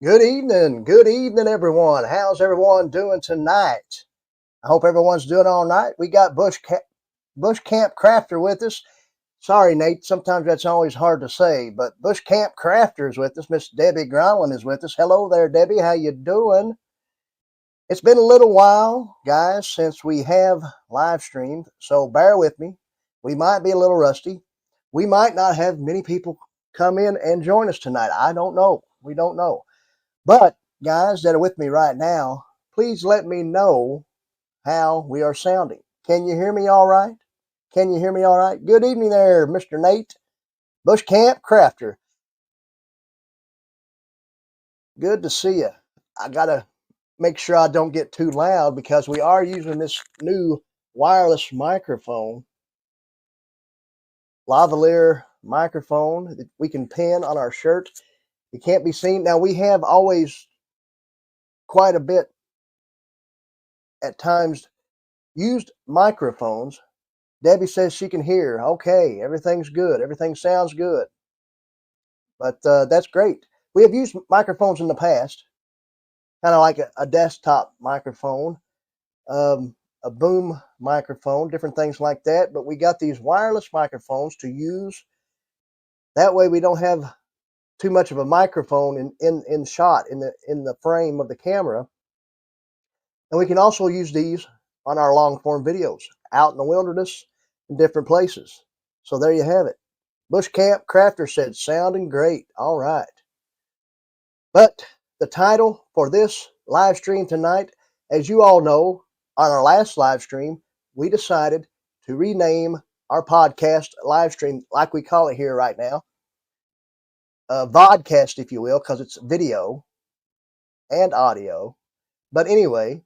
Good evening, everyone. How's everyone doing tonight? I hope everyone's doing all right. We got Bush Camp Crafter with us. Sorry, Nate. Sometimes that's always hard to say, but Bush Camp Crafter is with us. Miss Debbie Gronlin is with us. Hello there, Debbie. How you doing? It's been a little while, guys, since we have live streamed, so bear with me. We might be a little rusty. We might not have many people come in and join us tonight. I don't know. We don't know. But guys that are with me right now, please let me know how we are sounding. Can you hear me all right? Can you hear me all right? Good evening there, Mr. Nate, Bush Camp Crafter. Good to see you. I got to make sure I don't get too loud because we are using this new wireless microphone, lavalier microphone that we can pin on our shirt. It can't be seen. Now, we have always quite a bit at times used microphones. Debbie says she can hear. Okay, everything's good. Everything sounds good. But that's great. We have used microphones in the past, kind of like a desktop microphone, a boom microphone, different things like that. But we got these wireless microphones to use. That way we don't have too much of a microphone in shot in the frame of the camera. And we can also use these on our long form videos out in the wilderness in different places. So there you have it. Bush Camp Crafter said, sounding great. All right. But the title for this live stream tonight, as you all know, on our last live stream, we decided to rename our podcast live stream, like we call it here right now, vodcast, if you will, because it's video and audio. But anyway,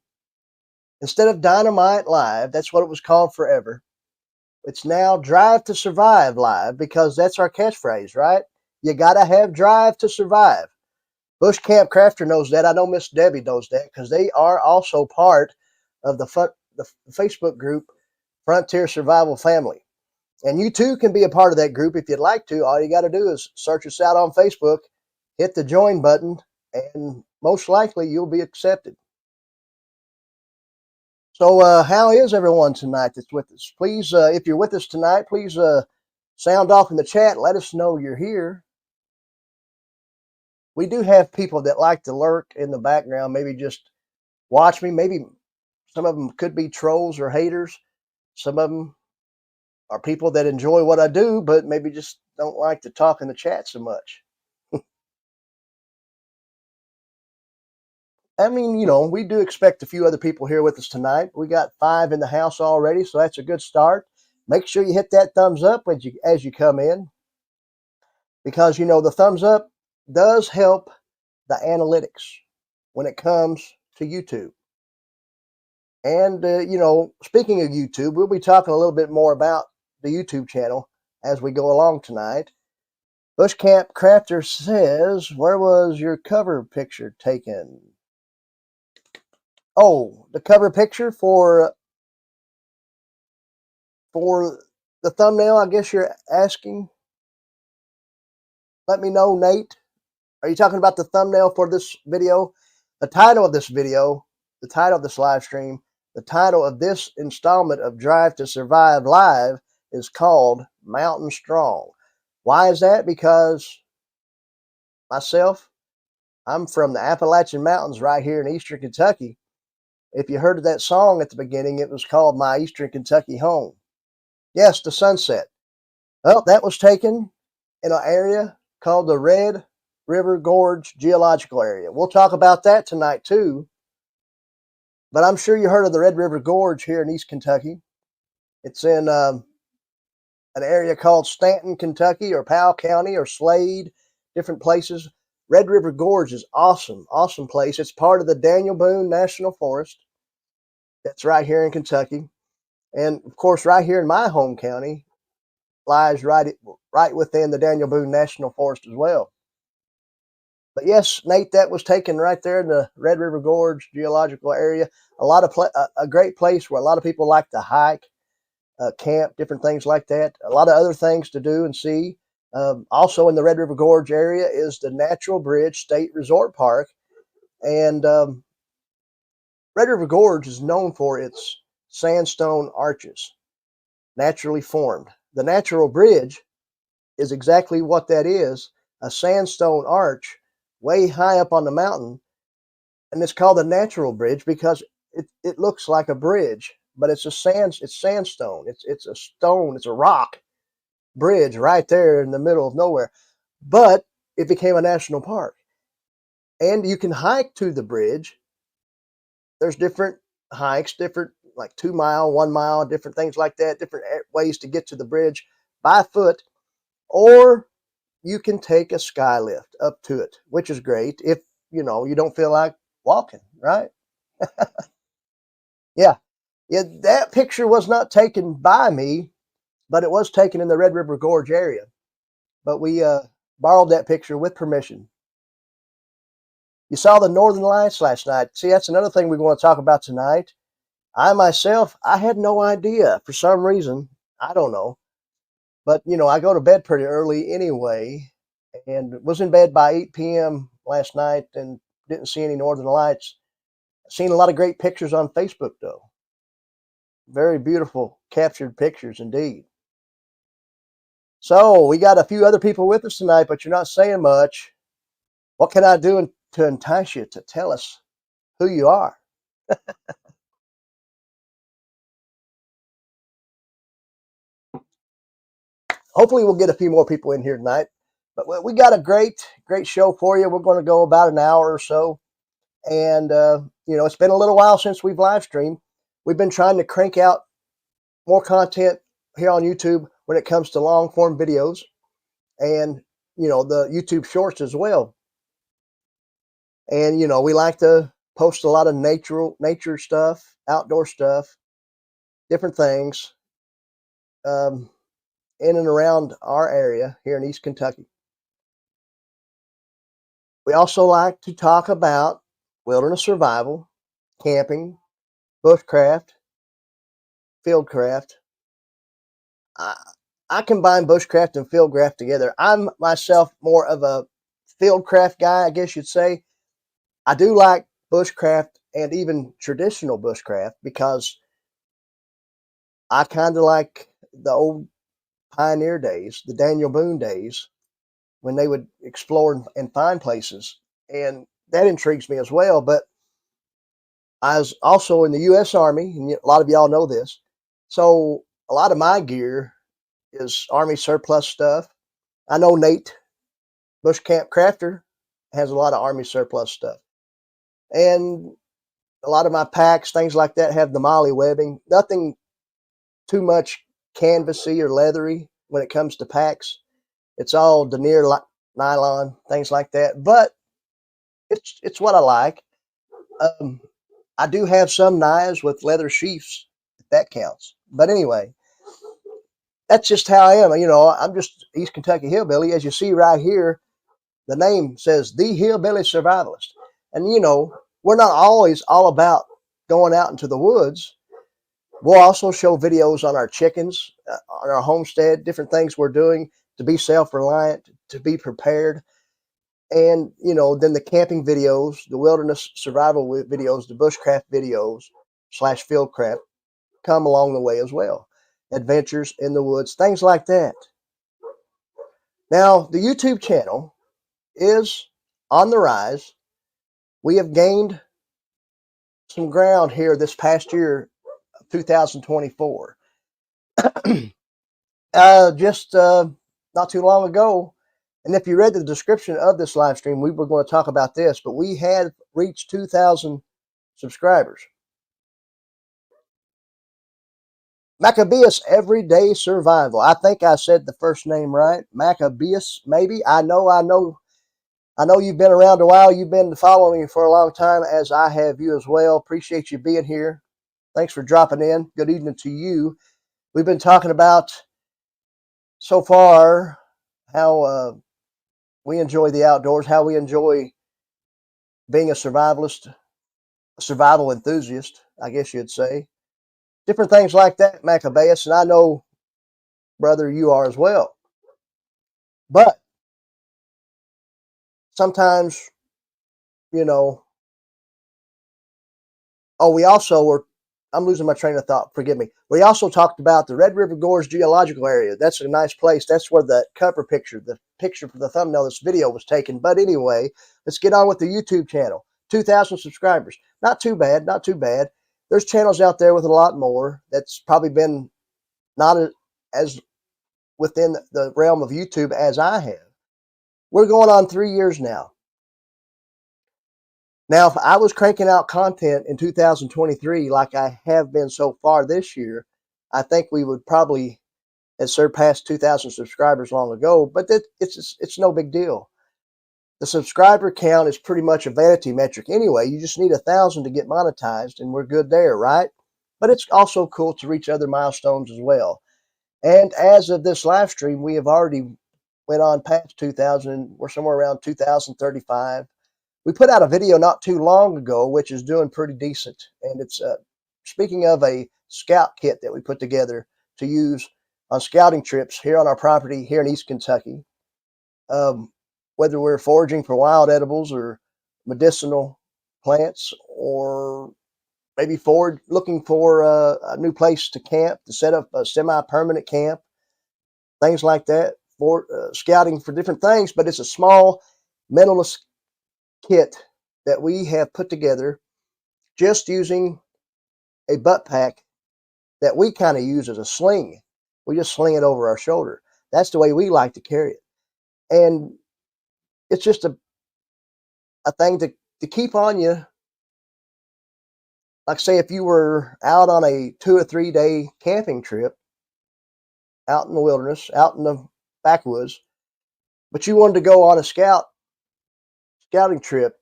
instead of Dynamite Live, that's what it was called forever. It's now Drive to Survive Live because that's our catchphrase, right? You got to have drive to survive. Bush Camp Crafter knows that. I know Miss Debbie knows that because they are also part of the Facebook group Frontier Survival Family. And you too can be a part of that group if you'd like to. All you got to do is search us out on Facebook, hit the join button, and most likely you'll be accepted. So, how is everyone tonight that's with us? Please, if you're with us tonight, please sound off in the chat. Let us know you're here. We do have people that like to lurk in the background, maybe just watch me. Maybe some of them could be trolls or haters. Some of them are people that enjoy what I do, but maybe just don't like to talk in the chat so much. I mean, we do expect a few other people here with us tonight. We got 5 in the house already, so that's a good start. Make sure you hit that thumbs up as you come in, because the thumbs up does help the analytics when it comes to YouTube. And speaking of YouTube, we'll be talking a little bit more about the YouTube channel as we go along tonight. Bush Camp Crafter says, where was your cover picture taken? Oh, the cover picture for the thumbnail, I guess you're asking. Let me know, Nate. Are you talking about the thumbnail for this video? The title of this video, the title of this live stream, the title of this installment of Drive to Survive Live is called Mountain Strong. Why is that? Because myself, I'm from the Appalachian Mountains right here in eastern Kentucky. If you heard of that song at the beginning, it was called My Eastern Kentucky Home. Yes, the sunset. Well, that was taken in an area called the Red River Gorge Geological Area. We'll talk about that tonight too. But I'm sure you heard of the Red River Gorge here in East Kentucky. It's in an area called Stanton, Kentucky, or Powell County, or Slade, different places. Red River Gorge is awesome, awesome place. It's part of the Daniel Boone National Forest. That's right here in Kentucky. And of course, right here in my home county lies right within the Daniel Boone National Forest as well. But yes, Nate, that was taken right there in the Red River Gorge Geological Area. A great place where a lot of people like to hike, camp, different things like that. A lot of other things to do and see. Also in the Red River Gorge area is the Natural Bridge State Resort Park. And Red River Gorge is known for its sandstone arches, naturally formed. The Natural Bridge is exactly what that is, a sandstone arch way high up on the mountain. And it's called the Natural Bridge because it looks like a bridge, but it's sandstone. It's a stone, it's a rock bridge right there in the middle of nowhere. But it became a national park. And you can hike to the bridge. There's different hikes, different like 2 mile, 1 mile, different things like that, different ways to get to the bridge by foot, or you can take a sky lift up to it, which is great if you don't feel like walking, right? Yeah. Yeah, that picture was not taken by me, but it was taken in the Red River Gorge area. But we borrowed that picture with permission. You saw the Northern Lights last night. See, that's another thing we want to talk about tonight. I myself, I had no idea for some reason. I don't know. But, I go to bed pretty early anyway and was in bed by 8 p.m. last night and didn't see any Northern Lights. Seen a lot of great pictures on Facebook, though. Very beautiful captured pictures indeed. So we got a few other people with us tonight, but you're not saying much. What can I do to entice you to tell us who you are? Hopefully we'll get a few more people in here tonight. But we got a great show for you. We're going to go about an hour or so. And, it's been a little while since we've live streamed. We've been trying to crank out more content here on YouTube when it comes to long form videos and, the YouTube shorts as well. And, we like to post a lot of nature stuff, outdoor stuff, different things in and around our area here in East Kentucky. We also like to talk about wilderness survival, camping, bushcraft, fieldcraft. I combine bushcraft and fieldcraft together. I'm myself more of a fieldcraft guy, I guess you'd say. I do like bushcraft and even traditional bushcraft because I kind of like the old pioneer days, the Daniel Boone days, when they would explore and find places. And that intrigues me as well. But I was also in the U.S. Army, and a lot of y'all know this. So a lot of my gear is Army surplus stuff. I know Nate, Bush Camp Crafter, has a lot of Army surplus stuff. And a lot of my packs, things like that, have the Molly webbing. Nothing too much canvasy or leathery when it comes to packs. It's all denier, nylon, things like that. But it's what I like. Um, I do have some knives with leather sheaths, if that counts. But anyway, that's just how I am. I'm just East Kentucky hillbilly. As you see right here, the name says the Hillbilly Survivalist. And, we're not always all about going out into the woods. We'll also show videos on our chickens, on our homestead, different things we're doing to be self-reliant, to be prepared. And, then the camping videos, the wilderness survival videos, the bushcraft videos / fieldcraft come along the way as well. Adventures in the woods, things like that. Now, the YouTube channel is on the rise. We have gained some ground here this past year, 2024. Just not too long ago, and if you read the description of this live stream, we were going to talk about this, but we had reached 2,000 subscribers. Maccabeus Everyday Survival. I think I said the first name right. Maccabeus, maybe. I know you've been around a while. You've been following me for a long time, as I have you as well. Appreciate you being here. Thanks for dropping in. Good evening to you. We've been talking about so far how we enjoy the outdoors, how we enjoy being a survivalist, a survival enthusiast, I guess you'd say. Different things like that, Maccabeus, and I know, brother, you are as well. But sometimes, you know, oh, we also were, I'm losing my train of thought, forgive me. We also talked about the Red River Gorge geological area. That's a nice place. That's where the cover picture, the picture for the thumbnail of this video was taken. But anyway, let's get on with the YouTube channel. 2,000 subscribers. Not too bad, not too bad. There's channels out there with a lot more that's probably been not as within the realm of YouTube as I have. We're going on 3 years now. Now, if I was cranking out content in 2023 like I have been so far this year, I think we would probably have surpassed 2,000 subscribers long ago, but it's no big deal. The subscriber count is pretty much a vanity metric anyway. You just need 1,000 to get monetized, and we're good there, right? But it's also cool to reach other milestones as well. And as of this live stream, we have already went on past 2,000. We're somewhere around 2,035. We put out a video not too long ago, which is doing pretty decent. And it's speaking of a scout kit that we put together to use on scouting trips here on our property here in East Kentucky. Whether we're foraging for wild edibles or medicinal plants, or maybe looking for a new place to camp, to set up a semi-permanent camp, things like that, for scouting for different things. But it's a small minimalist kit that we have put together just using a butt pack that we kind of use as a sling. We just sling it over our shoulder. That's the way we like to carry it. And it's just a thing to keep on you. Like, say, if you were out on a 2 or 3 day camping trip out in the wilderness, out in the backwoods, but you wanted to go on a scouting trip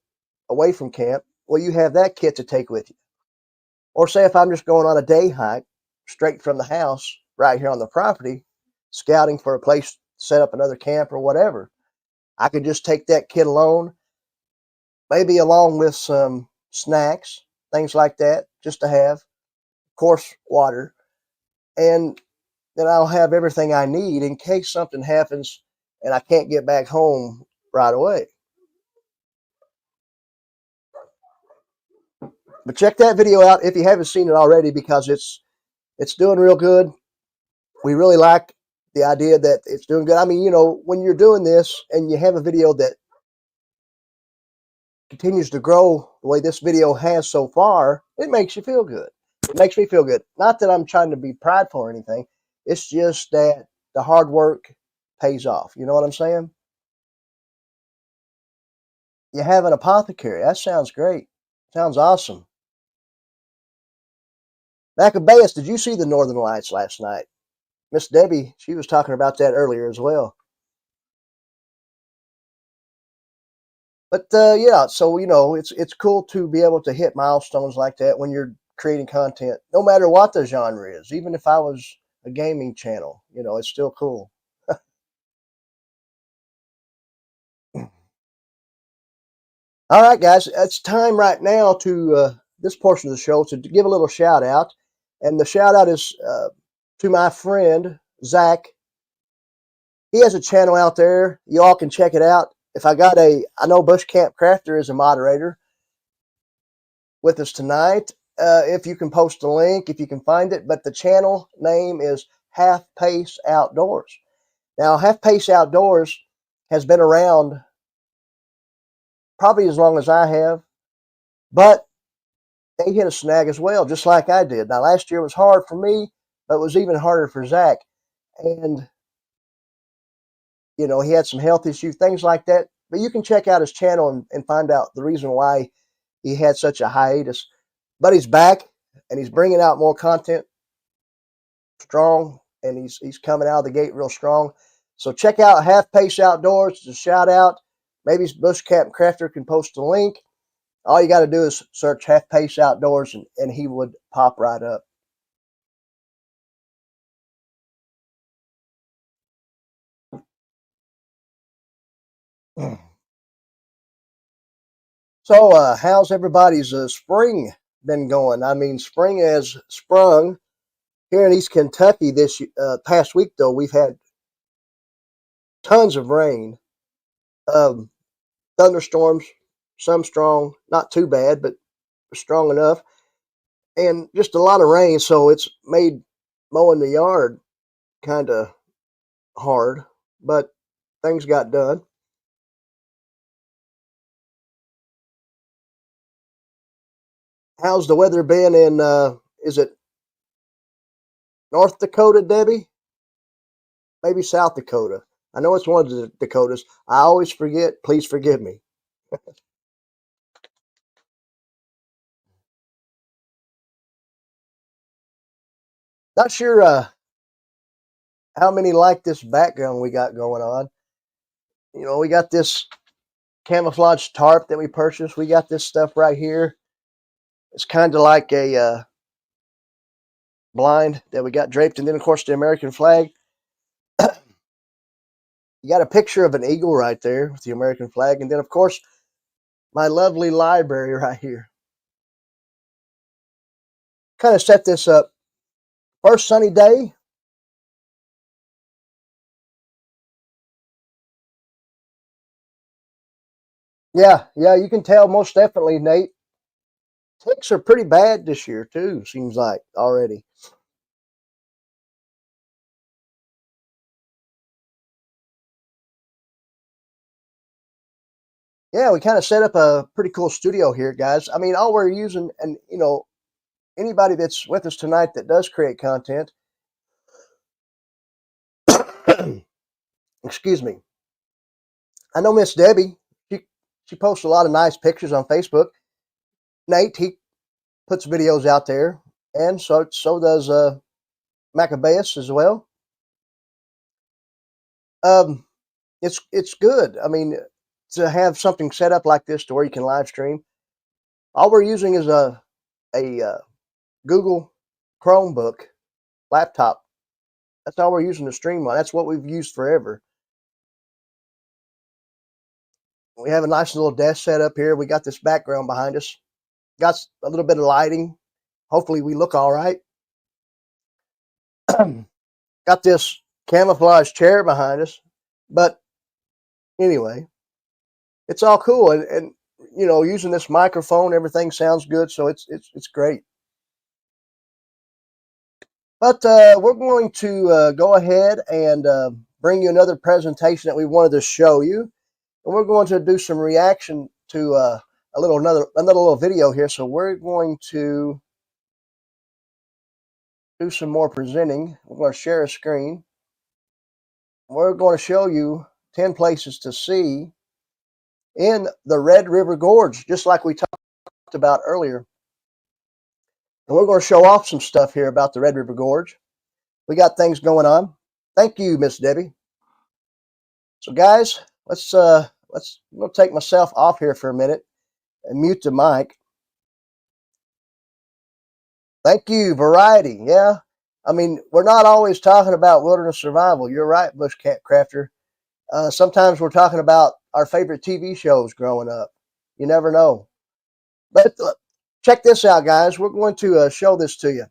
away from camp, well, you have that kit to take with you. Or say if I'm just going on a day hike straight from the house right here on the property, scouting for a place to set up another camp or whatever, I could just take that kit alone, maybe along with some snacks, things like that, just to have, of course, water, and then I'll have everything I need in case something happens and I can't get back home right away. But check that video out if you haven't seen it already, because it's doing real good. We really like the idea that it's doing good. I mean, you know, when you're doing this and you have a video that continues to grow the way this video has so far, it makes you feel good. It makes me feel good. Not that I'm trying to be prideful or anything. It's just that the hard work pays off. You know what I'm saying? You have an apothecary. That sounds great. Sounds awesome. Maccabeus, did you see the Northern Lights last night? Miss Debbie, she was talking about that earlier as well. But yeah, so you know, it's cool to be able to hit milestones like that when you're creating content, no matter what the genre is. Even if I was a gaming channel, you know, it's still cool. All right, guys, it's time right now to this portion of the show to give a little shout out, and the shout out is to my friend Zach. He has a channel out there. You all can check it out. If I know Bush Camp Crafter is a moderator with us tonight. If you can post a link, if you can find it, but the channel name is Half Pace Outdoors. Now, Half Pace Outdoors has been around probably as long as I have, but they hit a snag as well, just like I did. Now, last year was hard for me, but it was even harder for Zach. And, you know, he had some health issues, things like that. But you can check out his channel and find out the reason why he had such a hiatus. But he's back, and he's bringing out more content strong, and he's coming out of the gate real strong. So check out Half Pace Outdoors. It's a shout out. Maybe Bush Camp Crafter can post a link. All you got to do is search Half Pace Outdoors, and he would pop right up. So, how's everybody's spring been going? I mean, spring has sprung here in East Kentucky this past week, though. We've had tons of rain, um, thunderstorms, some strong, not too bad, but strong enough, and just a lot of rain. So it's made mowing the yard kind of hard, but things got done. How's the weather been in, is it North Dakota, Debbie? Maybe South Dakota. I know it's one of the Dakotas. I always forget. Please forgive me. Not sure how many like this background we got going on. You know, we got this camouflage tarp that we purchased. We got this stuff right here. It's kind of like a blind that we got draped, and then of course the American flag. You got a picture of an eagle right there with the American flag, and then of course my lovely library right here. Kind of set this up. First sunny day. Yeah, you can tell most definitely, Nate. Ticks are pretty bad this year too. Seems like already. Yeah, we kind of set up a pretty cool studio here, guys. I mean, all we're using, and you know, anybody that's with us tonight that does create content, excuse me. I know Miss Debbie. She posts a lot of nice pictures on Facebook. Nate, he puts videos out there, and so does Maccabeus as well. Um, it's good. I mean, to have something set up like this to where you can live stream. All we're using is a Google Chromebook laptop. That's all we're using to stream on. That's what we've used forever. We have a nice little desk set up here. We got this background behind us. Got a little bit of lighting. Hopefully we look all right. Got this camouflage chair behind us. But anyway, it's all cool. And you know, using this microphone, everything sounds good. So it's great. But we're going to go ahead and bring you another presentation that we wanted to show you. And we're going to do some reaction to another little video here. So we're going to do some more presenting. We're going to share a screen. We're going to show you 10 places to see in the Red River Gorge, just like we talked about earlier. And we're going to show off some stuff here about the Red River Gorge. We got things going on. Thank you, Miss Debbie. So guys, we'll take myself off here for a minute and mute the mic. Thank you, variety. Yeah, I mean, we're not always talking about wilderness survival. You're right, Bush Crafter. Sometimes we're talking about our favorite TV shows growing up. You never know. But check this out, guys. We're going to show this to you.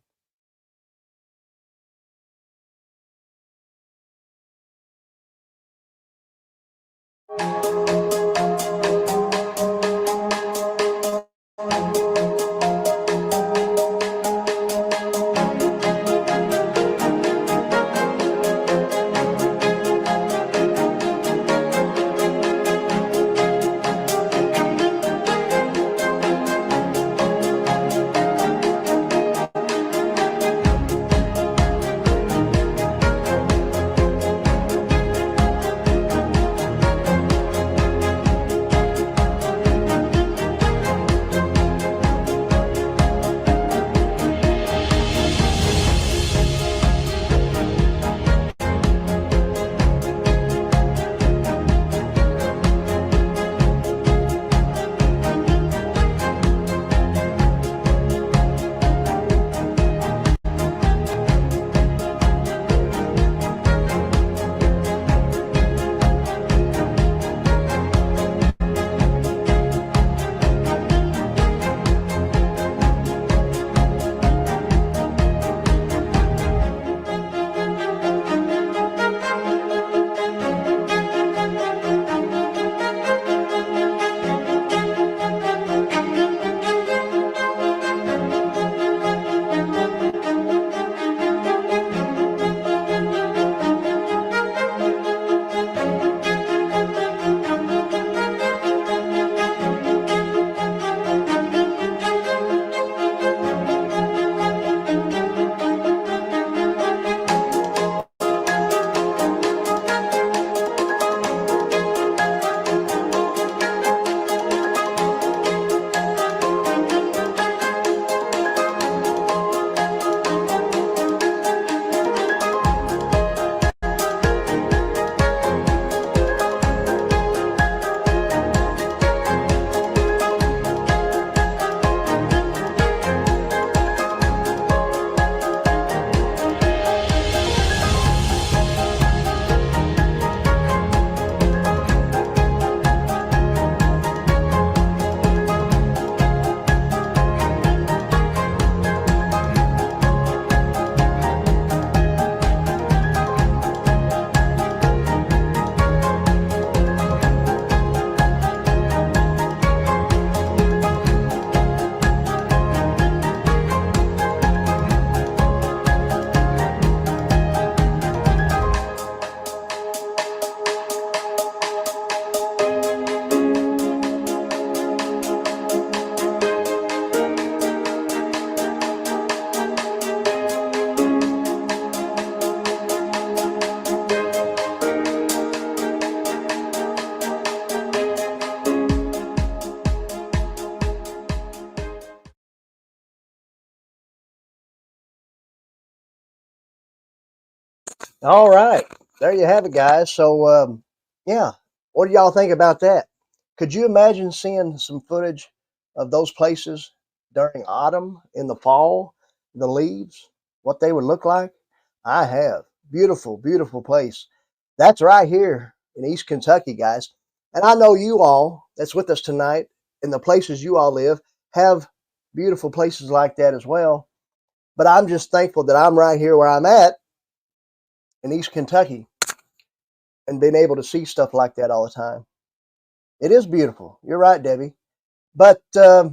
All right, there you have it, guys. So, yeah, what do y'all think about that? Could you imagine seeing some footage of those places during autumn, in the fall, the leaves, what they would look like? I have. Beautiful, beautiful place. That's right here in East Kentucky, guys. And I know you all that's with us tonight in the places you all live have beautiful places like that as well. But I'm just thankful that I'm right here where I'm at in East Kentucky and being able to see stuff like that all the time. It is beautiful. You're right, Debbie. But there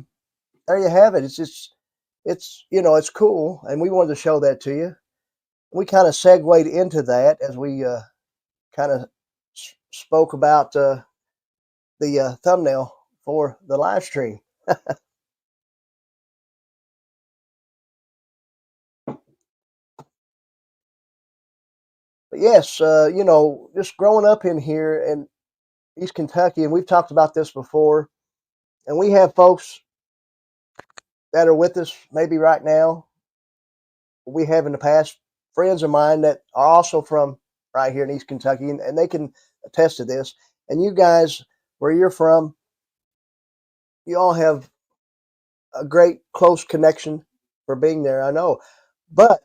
you have it. It's it's cool, and we wanted to show that to you. We kind of segued into that as we kind of spoke about the thumbnail for the live stream. But yes, just growing up in here in East Kentucky, and we've talked about this before, and we have folks that are with us maybe right now. We have in the past friends of mine that are also from right here in East Kentucky, and they can attest to this. And you guys, where you're from, you all have a great close connection for being there. I know, but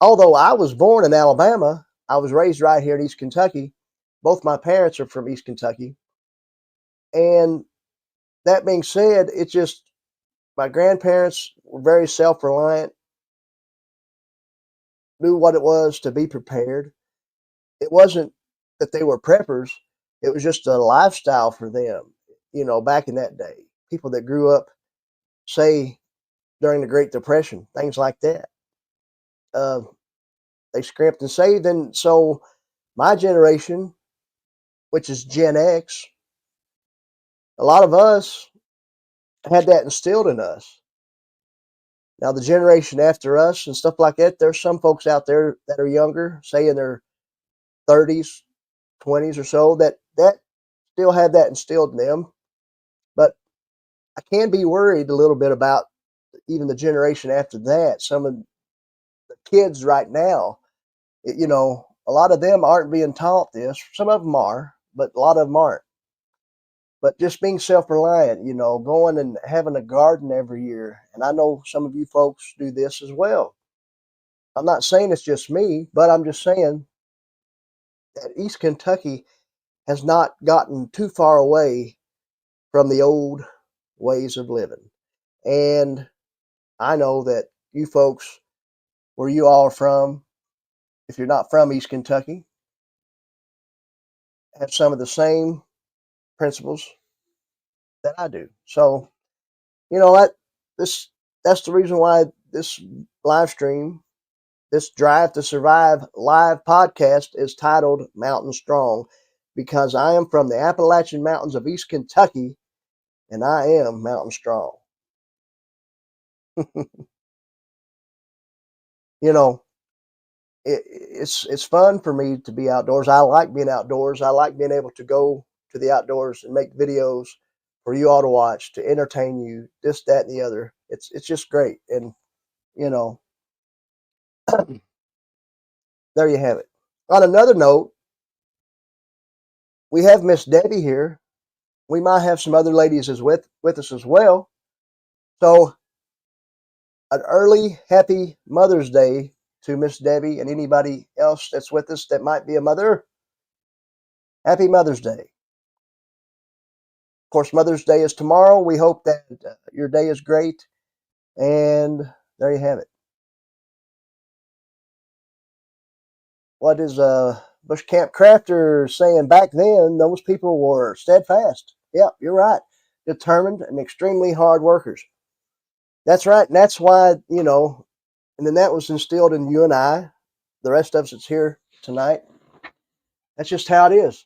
although I was born in Alabama, I was raised right here in East Kentucky. Both my parents are from East Kentucky, and that being said, it's just my grandparents were very self-reliant, knew what it was to be prepared. It wasn't that they were preppers, it was just a lifestyle for them, back in that day. People that grew up, say, during the Great Depression, things like that. Uh, they scrimped and saved. And so my generation, which is Gen X, a lot of us had that instilled in us. Now, the generation after us and stuff like that, there's some folks out there that are younger, say in their 30s, 20s or so, that still have that instilled in them. But I can be worried a little bit about even the generation after that. Some of the kids right now, a lot of them aren't being taught this. Some of them are, but a lot of them aren't. But just being self-reliant, going and having a garden every year. And I know some of you folks do this as well. I'm not saying it's just me, but I'm just saying that East Kentucky has not gotten too far away from the old ways of living. And I know that you folks, where you all are from, if you're not from East Kentucky, have some of the same principles that I do. So, that this that's the reason why this live stream, this Drive to Survive live podcast is titled Mountain Strong, because I am from the Appalachian Mountains of East Kentucky and I am mountain strong. you know, it's fun for me to be outdoors. I like being outdoors. I like being able to go to the outdoors and make videos for you all to watch, to entertain you, this, that, and the other. It's just great. And you know, there you have it. On another note, we have Miss Debbie here. We might have some other ladies as with us as well. So an early happy Mother's Day to Miss Debbie and anybody else that's with us that might be a mother. Happy Mother's Day. Of course, Mother's Day is tomorrow. We hope that your day is great. And there you have it. What is Bush Camp Crafter saying? Back then, those people were steadfast. Yep, you're right. Determined and extremely hard workers. That's right. And that's why, and then that was instilled in you and I, the rest of us that's here tonight. That's just how it is.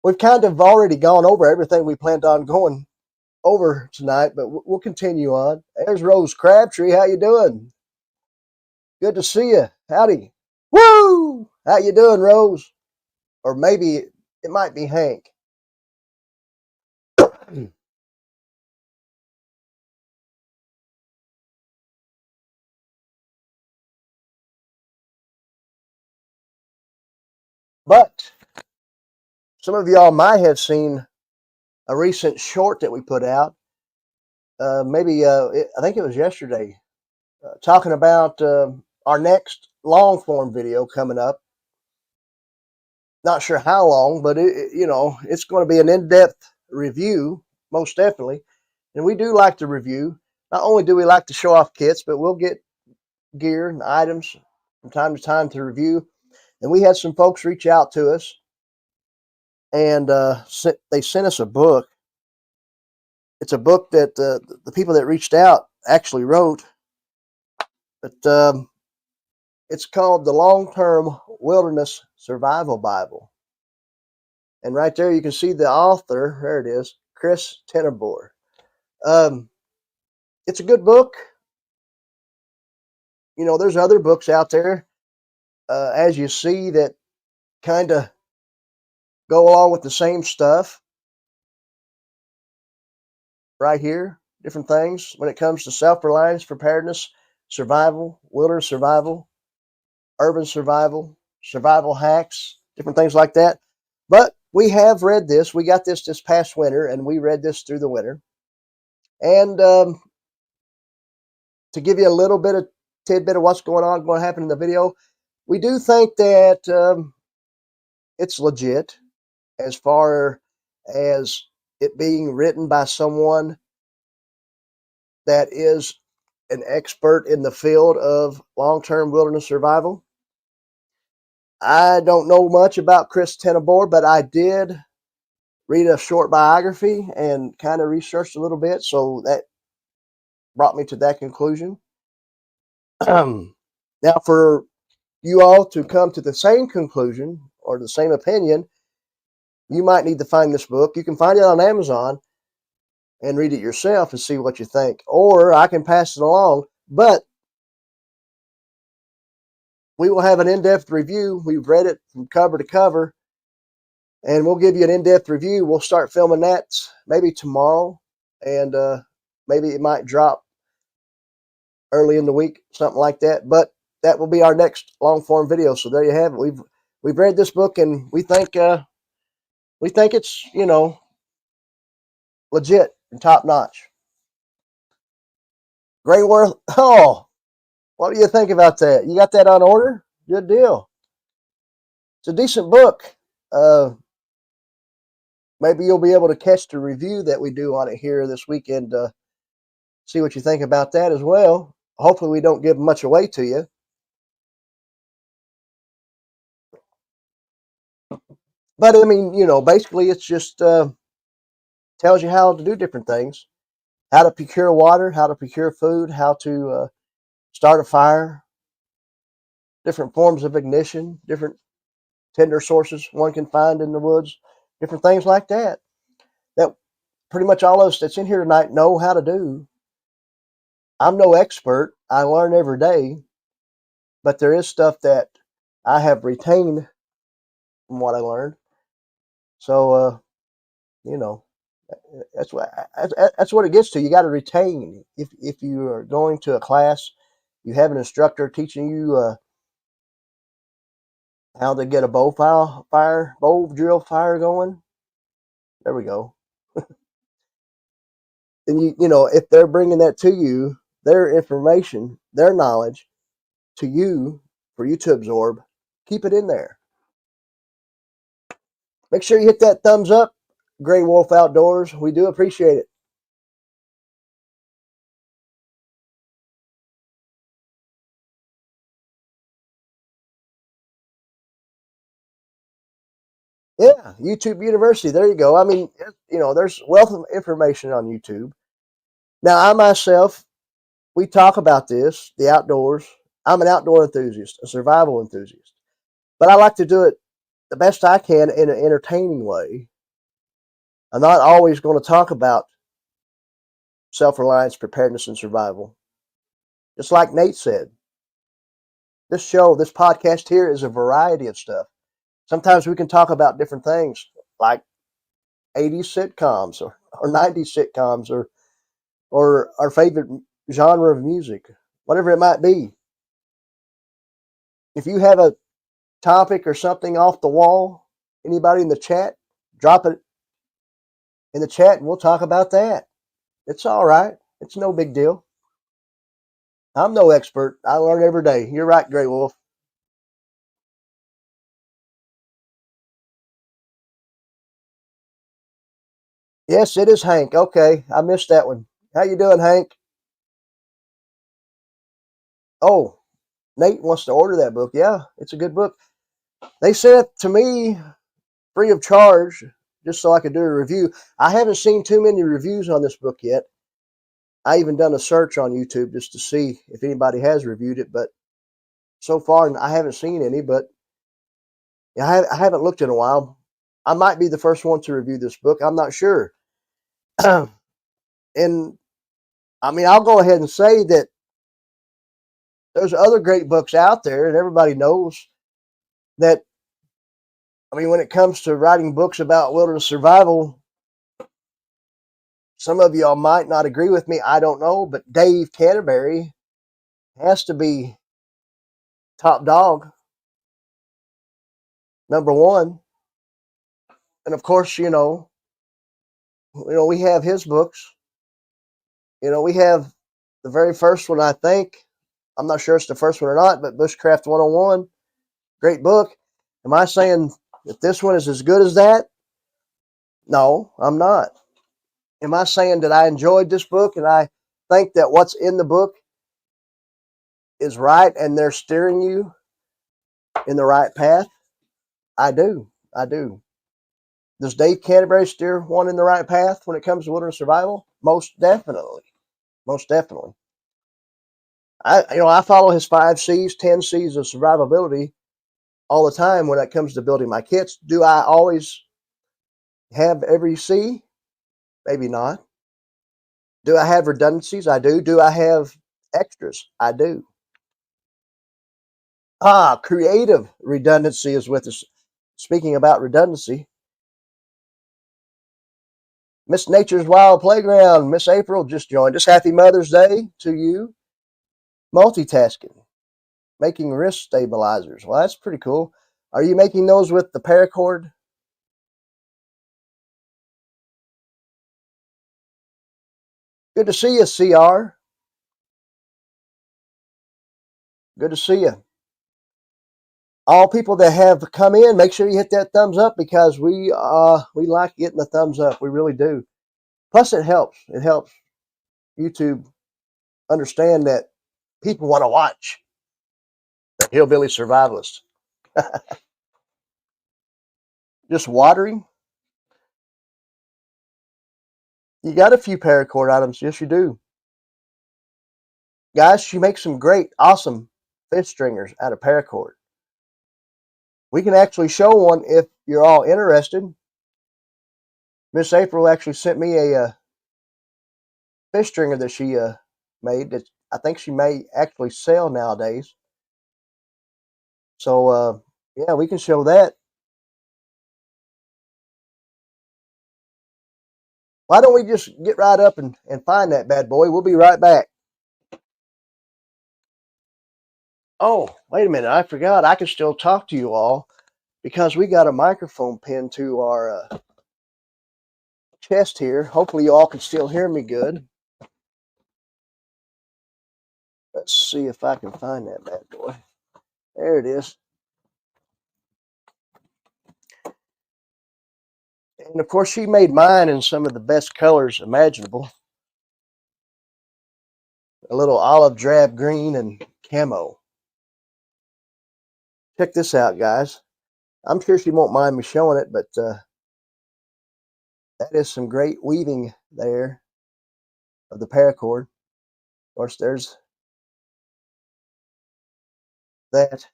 We've kind of already gone over everything we planned on going over tonight, but we'll continue on. There's Rose Crabtree. How you doing? Good to see you. Howdy. Woo! How you doing, Rose? Or maybe it might be Hank. But some of y'all might have seen a recent short that we put out. I think it was yesterday, talking about our next long form video coming up. Not sure how long, but it's going to be an in-depth review, most definitely. And we do like to review. Not only do we like to show off kits, but we'll get gear and items from time to time to review. And we had some folks reach out to us, and they sent us a book. It's a book that the people that reached out actually wrote, but it's called the Long-Term Wilderness Survival Bible. And right there you can see the author. There it is, Chris Tenenboer. It's a good book. There's other books out there, as you see, that kind of go along with the same stuff. Right here, different things when it comes to self-reliance, preparedness, survival, wilderness survival, urban survival, survival hacks, different things like that. But we have read this. We got this past winter, and we read this through the winter. And to give you a little bit of tidbit of what's going to happen in the video, we do think that it's legit as far as it being written by someone that is an expert in the field of long-term wilderness survival. I don't know much about Chris Tenenboer, but I did read a short biography and kind of researched a little bit, so that brought me to that conclusion. Now, for you all to come to the same conclusion or the same opinion, you might need to find this book. You can find it on Amazon and read it yourself and see what you think. Or I can pass it along, but we will have an in-depth review. We've read it from cover to cover, and we'll give you an in-depth review. We'll start filming that maybe tomorrow, and maybe it might drop early in the week, something like that. But that will be our next long-form video. So there you have it. We've read this book, and we think it's legit and top notch. Great worth. Oh, what do you think about that? You got that on order? Good deal. It's a decent book. Maybe you'll be able to catch the review that we do on it here this weekend. See what you think about that as well. Hopefully we don't give much away to you. But I mean, basically it's just tells you how to do different things. How to procure water, how to procure food, how to start a fire, different forms of ignition, different tinder sources one can find in the woods, different things like that. That pretty much all of us that's in here tonight know how to do. I'm no expert. I learn every day, but there is stuff that I have retained from what I learned. So, that's what it gets to. You got to retain. If you are going to a class, you have an instructor teaching you how to get a bow drill fire going. There we go. And if they're bringing that to you, their information, their knowledge to you for you to absorb, keep it in there. Make sure you hit that thumbs up, Gray Wolf Outdoors. We do appreciate it. Yeah, YouTube University. There you go. I mean, there's wealth of information on YouTube. Now, I myself, we talk about this, the outdoors. I'm an outdoor enthusiast, a survival enthusiast. But I like to do it the best I can in an entertaining way. I'm not always going to talk about self-reliance, preparedness, and survival. Just like Nate said, this podcast here is a variety of stuff. Sometimes we can talk about different things like 80s sitcoms or 90s sitcoms or our favorite genre of music, whatever it might be. If you have a topic or something off the wall, anybody in the chat, drop it in the chat and we'll talk about that. It's all right. It's no big deal. I'm no expert. I learn every day. You're right, Grey Wolf. Yes, it is Hank. Okay, I missed that one. How you doing, Hank? Oh, Nate wants to order that book. Yeah, it's a good book. They sent it to me free of charge just so I could do a review. I haven't seen too many reviews on this book yet. I even done a search on YouTube just to see if anybody has reviewed it, but so far I haven't seen any. But I haven't looked in a while. I might be the first one to review this book. I'm not sure. And I mean, I'll go ahead and say that there's other great books out there, and everybody knows that. I mean, when it comes to writing books about wilderness survival, some of y'all might not agree with me. I don't know, but Dave Canterbury has to be top dog, number one. And of course, we have his books. We have the very first one, I think. I'm not sure it's the first one or not, but Bushcraft 101, great book. Am I saying that this one is as good as that? No, I'm not. Am I saying that I enjoyed this book and I think that what's in the book is right and they're steering you in the right path? I do. I do. Does Dave Canterbury steer one in the right path when it comes to wilderness survival? Most definitely. Most definitely. I follow his 5 C's, 10 C's of survivability all the time when it comes to building my kits. Do I always have every C? Maybe not. Do I have redundancies? I do. Do I have extras? I do. Creative redundancy is with us. Speaking about redundancy, Miss Nature's Wild Playground, Miss April just joined us. Happy Mother's Day to you. Multitasking, making wrist stabilizers. Well, that's pretty cool. Are you making those with the paracord? Good to see you, CR. Good to see you. All people that have come in, make sure you hit that thumbs up because we like getting the thumbs up. We really do. Plus, it helps. It helps YouTube understand that people want to watch the hillbilly survivalist. Just watering. You got a few paracord items. Yes, you do. Guys, she makes some great, awesome fish stringers out of paracord. We can actually show one if you're all interested. Miss April actually sent me a fish stringer that she made that I think she may actually sell nowadays. So, yeah, we can show that. Why don't we just get right up and find that bad boy? We'll be right back. Oh, wait a minute. I forgot. I can still talk to you all because we got a microphone pinned to our chest here. Hopefully, you all can still hear me good. Let's see if I can find that bad boy. There it is. And of course, she made mine in some of the best colors imaginable. A little olive drab green and camo. Check this out, guys. I'm sure she won't mind me showing it, but that is some great weaving there of the paracord. Of course, there's that.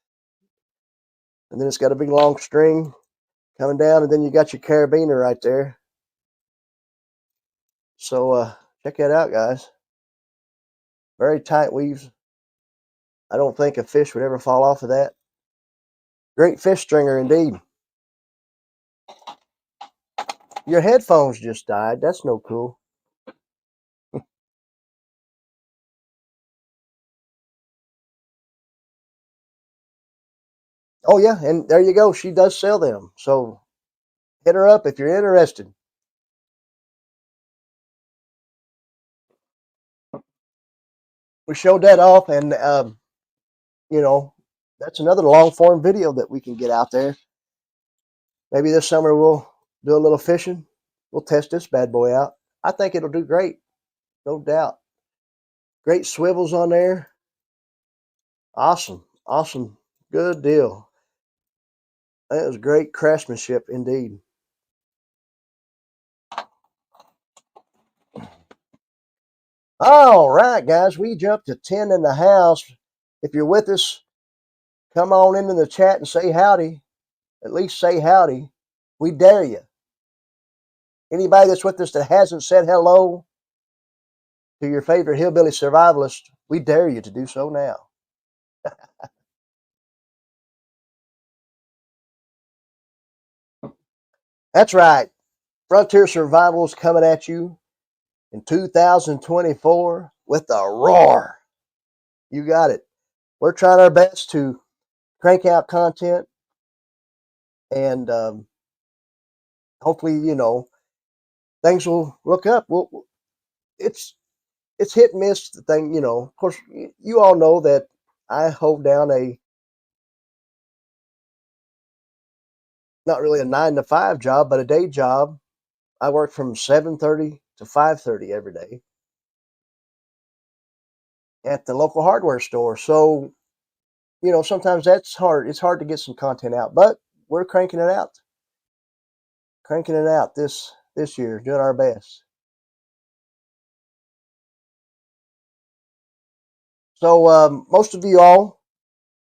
And then it's got a big long string coming down, and then you got your carabiner right there. So check that out, guys. Very tight weaves. I don't think a fish would ever fall off of that. Great fish stringer indeed. Your headphones just died. That's no cool. Oh yeah, and there you go. She does sell them. So hit her up if you're interested. We showed that off, and you know, that's another long form video that we can get out there. Maybe this summer we'll do a little fishing. We'll test this bad boy out. I think it'll do great, no doubt. Great swivels on there. Awesome, awesome, good deal. That was great craftsmanship indeed. All right, guys, we jumped to 10 in the house. If you're with us, come on into the chat and say howdy. At least say howdy. We dare you. Anybody that's with us that hasn't said hello to your favorite hillbilly survivalist, we dare you to do so now. That's right. Frontier Survival is coming at you in 2024 with a roar. You got it. We're trying our best to crank out content, and hopefully, things will look up. It's it's hit and miss. The thing, Of course, you all know that I hold down a not really a 9 to 5 job, but a day job. I work from 7:30 to 5:30 every day at the local hardware store. So, sometimes that's hard. It's hard to get some content out, but we're cranking it out this year, doing our best. So, most of you all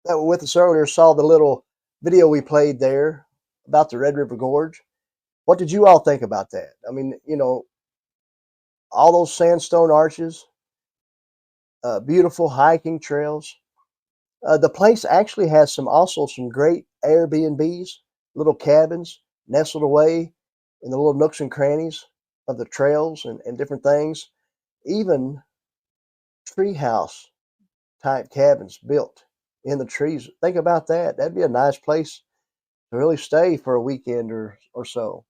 that were with us earlier saw the little video we played there about the Red River Gorge. What did you all think about that? I mean, all those sandstone arches, beautiful hiking trails. The place actually has some great Airbnbs, little cabins nestled away in the little nooks and crannies of the trails and different things. Even treehouse type cabins built in the trees. Think about that. That'd be a nice place to really stay for a weekend or so.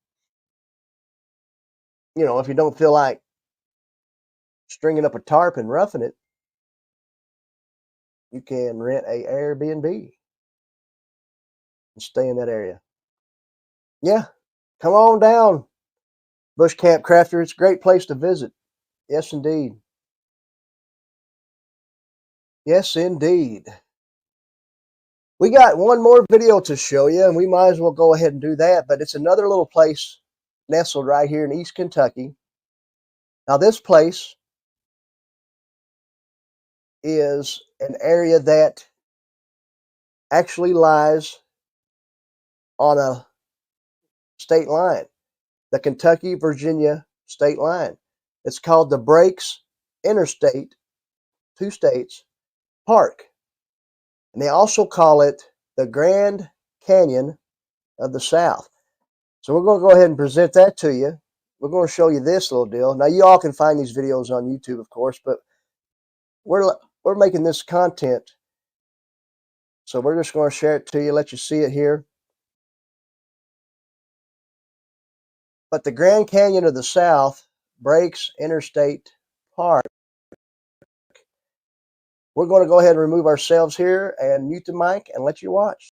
If you don't feel like stringing up a tarp and roughing it, you can rent a Airbnb and stay in that area. Yeah, come on down, Bush Camp Crafter. It's a great place to visit. Yes, indeed. Yes, indeed. We got one more video to show you, and we might as well go ahead and do that. But it's another little place nestled right here in East Kentucky. Now, this place is an area that actually lies on a state line, the Kentucky-Virginia state line. It's called the Breaks Interstate, 2 States Park. And they also call it the Grand Canyon of the South. So we're going to go ahead and present that to you. We're going to show you this little deal. Now, you all can find these videos on YouTube, of course, but we're making this content. So we're just going to share it to you, let you see it here. But the Grand Canyon of the South, Breaks Interstate Park. We're going to go ahead and remove ourselves here and mute the mic and let you watch.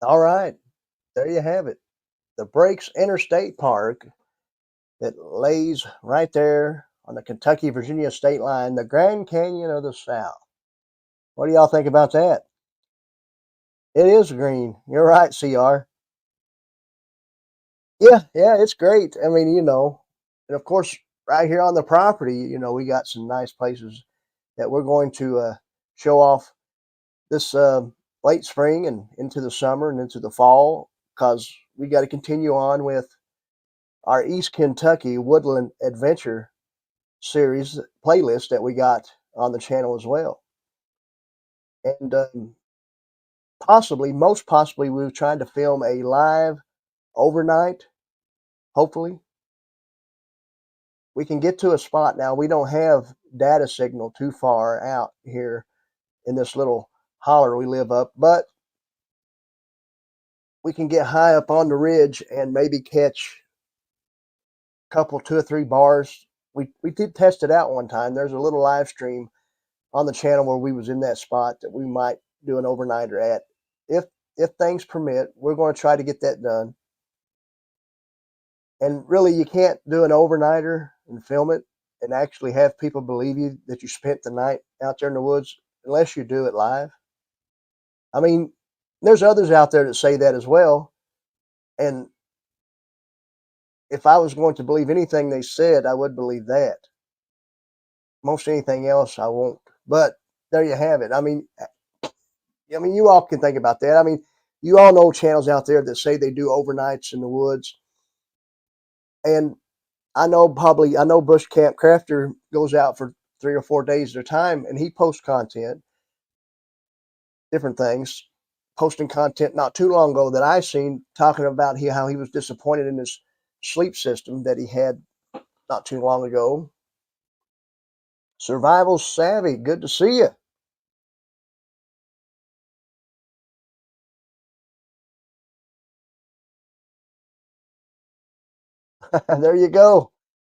All right, there you have it. The Breaks Interstate Park that lays right there on the Kentucky-Virginia state line, the Grand Canyon of the South. What do y'all think about that? It is green. You're right, CR. Yeah, yeah, it's great. I mean, and of course, right here on the property, we got some nice places that we're going to show off this late spring and into the summer and into the fall because we got to continue on with our East Kentucky Woodland Adventure series playlist that we got on the channel as well. And most possibly, we were trying to film a live overnight. Hopefully, we can get to a spot now. We don't have data signal too far out here in this little holler we live up, but we can get high up on the ridge and maybe catch a couple, two or three bars. We did test it out one time. There's a little live stream on the channel where we was in that spot that we might do an overnighter at. If things permit, we're going to try to get that done. And really, you can't do an overnighter and film it and actually have people believe you that you spent the night out there in the woods unless you do it live. I mean, there's others out there that say that as well. And if I was going to believe anything they said, I would believe that. Most anything else, I won't. But there you have it. I mean, you all can think about that. I mean, you all know channels out there that say they do overnights in the woods. And I know Bush Camp Crafter goes out for 3 or 4 days at a time and he posts content, different things, posting content not too long ago that I seen talking about how he was disappointed in his sleep system that he had not too long ago. Survival Savvy, good to see you. There you go.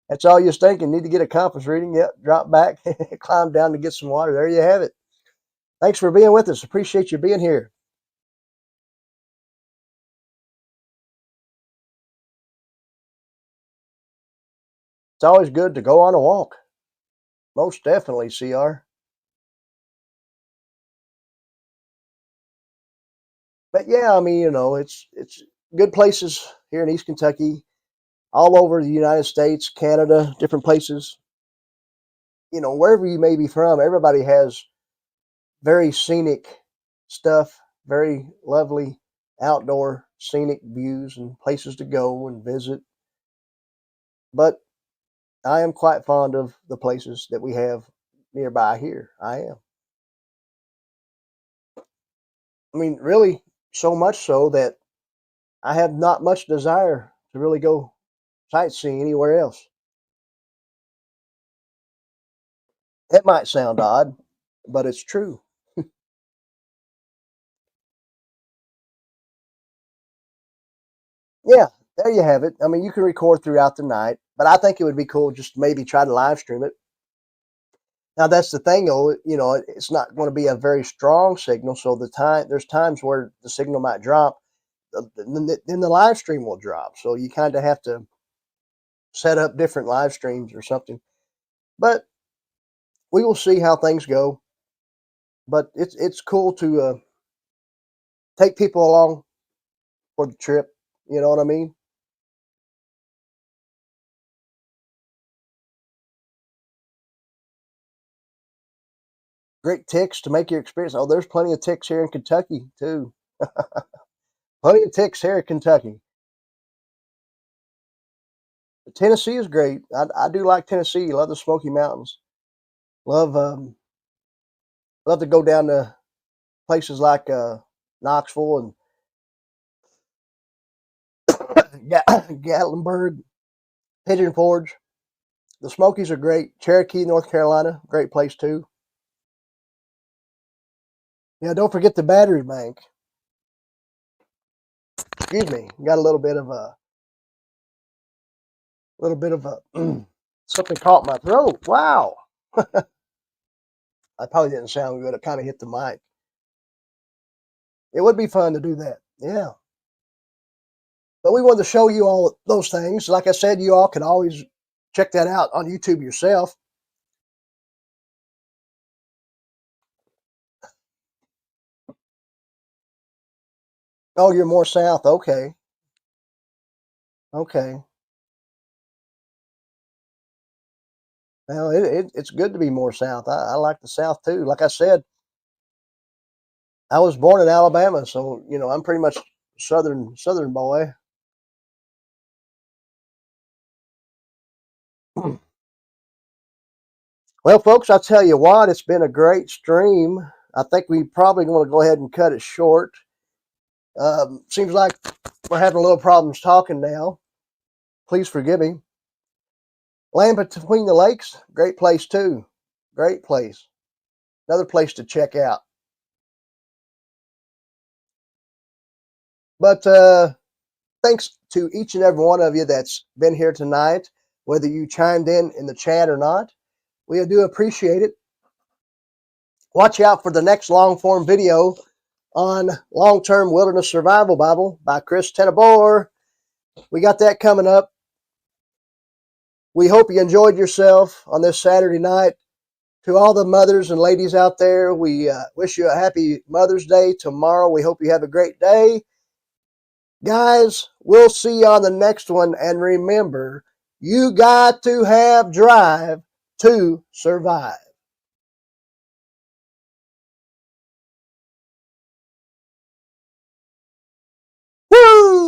That's all you're thinking. Need to get a compass reading. Yep, drop back, climb down to get some water. There you have it. Thanks for being with us. Appreciate you being here. It's always good to go on a walk. Most definitely, CR. But yeah, I mean, it's good places here in East Kentucky, all over the United States, Canada, different places. Wherever you may be from, everybody has very scenic stuff, very lovely outdoor scenic views and places to go and visit. But I am quite fond of the places that we have nearby here. I am. I mean, really, so much so that I have not much desire to really go sightseeing anywhere else. It might sound odd, but it's true. Yeah, there you have it. I mean, you can record throughout the night, but I think it would be cool just to maybe try to live stream it. Now that's the thing, though. It's not going to be a very strong signal, so there's times where the signal might drop, then the live stream will drop. So you kind of have to set up different live streams or something. But we will see how things go. But it's cool to take people along for the trip. You know what I mean? Great ticks to make your experience. Oh, there's plenty of ticks here in Kentucky too. Plenty of ticks here in Kentucky. Tennessee is great. I do like Tennessee. Love the Smoky Mountains. Love love to go down to places like Knoxville and Gatlinburg, Pigeon Forge. The Smokies are great. Cherokee, North Carolina, great place too. Yeah, don't forget the battery bank. Excuse me, got a little bit of a something caught my throat. Wow, I probably didn't sound good. I kind of hit the mic. It would be fun to do that. Yeah. But we wanted to show you all those things. Like I said, you all can always check that out on YouTube yourself. Oh, you're more south. Okay. Okay. Well, it's good to be more south. I like the south too. Like I said, I was born in Alabama, so I'm pretty much southern boy. Well, folks, I tell you what, it's been a great stream. I think we probably going to go ahead and cut it short. Seems like we're having a little problems talking now. Please forgive me. Land Between the Lakes, great place too. Great place. Another place to check out. But thanks to each and every one of you that's been here tonight, whether you chimed in the chat or not. We do appreciate it. Watch out for the next long form video on Long-Term Wilderness Survival Bible by Chris Tenabor. We got that coming up. We hope you enjoyed yourself on this Saturday night. To all the mothers and ladies out there, we wish you a happy Mother's Day tomorrow. We hope you have a great day. Guys, we'll see you on the next one. And remember, you got to have drive to survive. Woo!